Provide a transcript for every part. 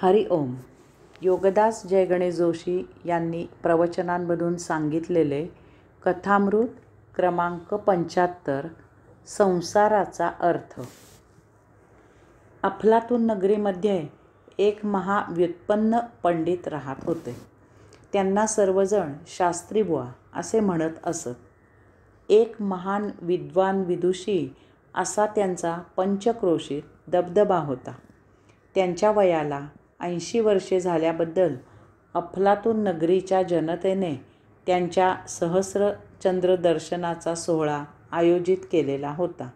हरि ओम. योगदास जय गणेश जोशी यांनी प्रवचनांमधून सांगितलेले कथामृत क्रमांक 75 संसाराचा अर्थ. अफलातून नगरीमध्ये एक महाव्युत्पन्न पंडित राहत होते. त्यांना सर्वजण शास्त्रीबुवा असे म्हणत असत. एक महान विद्वान विदुषी असा त्यांचा पंचक्रोशीत दबदबा होता. त्यांच्या वयाला 80 वर्षे झाल्याबद्दल अफलातून नगरीच्या जनतेने त्यांच्या सहस्रचंद्र दर्शनाचा सोहळा आयोजित केलेला होता.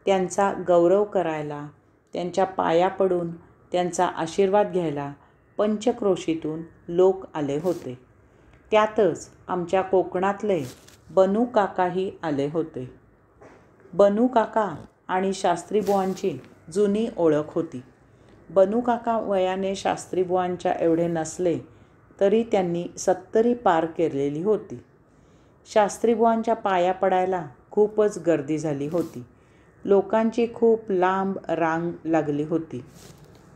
त्यांचा गौरव करायला, त्यांच्या पाया पडून त्यांचा आशीर्वाद घ्यायला पंचक्रोशीतून लोक आले होते. त्यातच आमच्या कोकणातले बनू काकाही आले होते. बनू काका आणि शास्त्रीबुवांची जुनी ओळख होती. बनू काका वयाने शास्त्रीबुवांच्या एवढे नसले तरी त्यांनी 70 पार केलेली होती. शास्त्रीबुवांच्या पाया पडायला खूपच गर्दी झाली होती. लोकांची खूप लांब रांग लागली होती.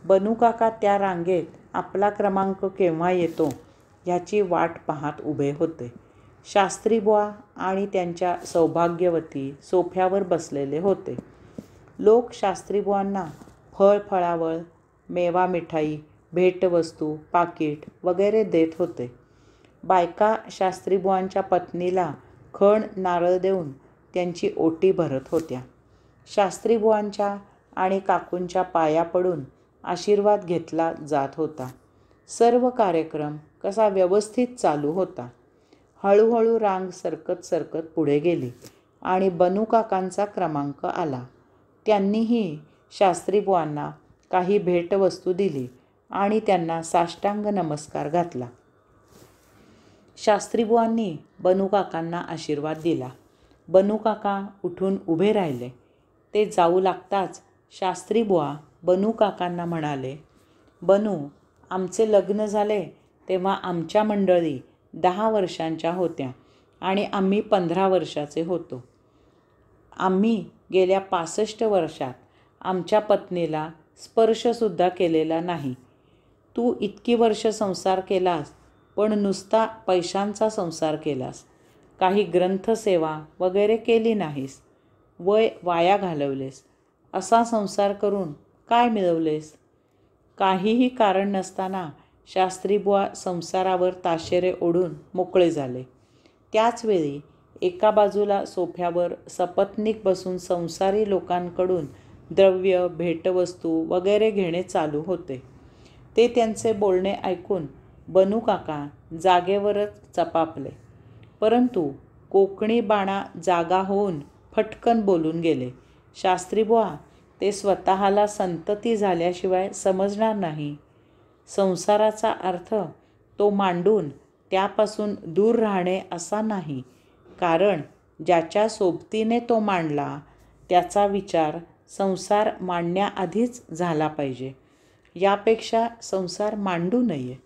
बनू काका त्या रांगेत आपला क्रमांक केव्हा येतो ह्याची वाट पाहत उभे होते. शास्त्रीबुवा आणि त्यांच्या सौभाग्यवती सोफ्यावर बसलेले होते. लोक शास्त्रीबुवांना फळफळावळ, मेवा मिठाई, भेटवस्तू, पाकीट वगैरे देत होते. बायका शास्त्रीबुवांच्या पत्नीला खण नारळ देऊन त्यांची ओटी भरत होत्या. शास्त्रीबुवांच्या आणि काकूंच्या पाया पडून आशीर्वाद घेतला जात होता. सर्व कार्यक्रम कसा व्यवस्थित चालू होता. हळूहळू रांग सरकत सरकत पुढे गेली आणि बनू काकांचा क्रमांक आला. त्यांनीही शास्त्रीबुवांना काही भेटवस्तू दिली आणि त्यांना साष्टांग नमस्कार घातला. शास्त्रीबुवांनी बनू काकांना आशीर्वाद दिला. बनू काका उठून उभे राहिले. ते जाऊ लागताच शास्त्रीबुवा बनू काकांना म्हणाले, बनू, आमचे लग्न झाले तेव्हा आमच्या मंडळी 10 वर्षांच्या होत्या आणि आम्ही 15 वर्षाचे होतो. आम्ही गेल्या 65 वर्षात आमच्या पत्नीला स्पर्शसुद्धा केलेला नाही. तू इतकी वर्ष संसार केलास, पण नुसता पैशांचा संसार केलास. काही ग्रंथसेवा वगैरे केली नाहीस. वय वाया घालवलेस. असा संसार करून काय मिळवलेस? काहीही कारण नसताना शास्त्रीबुवा संसारावर ताशेरे ओढून मोकळे झाले. त्याचवेळी एका बाजूला सोफ्यावर सपत्नीक बसून संसारी लोकांकडून द्रव्य, भेटवस्तू वगैरे घेणे चालू होते. ते त्यांचे बोलणे ऐकून बनू काका जागेवरच चपापले. परंतु कोकणी बाणा जागा होऊन फटकन बोलून गेले, शास्त्रीबुवा, ते स्वतःला संतती झाल्याशिवाय समजणार नाही. संसाराचा अर्थ तो मांडून त्यापासून दूर राहणे असा नाही. कारण ज्याच्या सोबतीने तो मांडला त्याचा विचार संसार मांडण्याआधीच झाला पाहिजे. यापेक्षा संसार मांडू नये.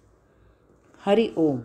हरि ओम.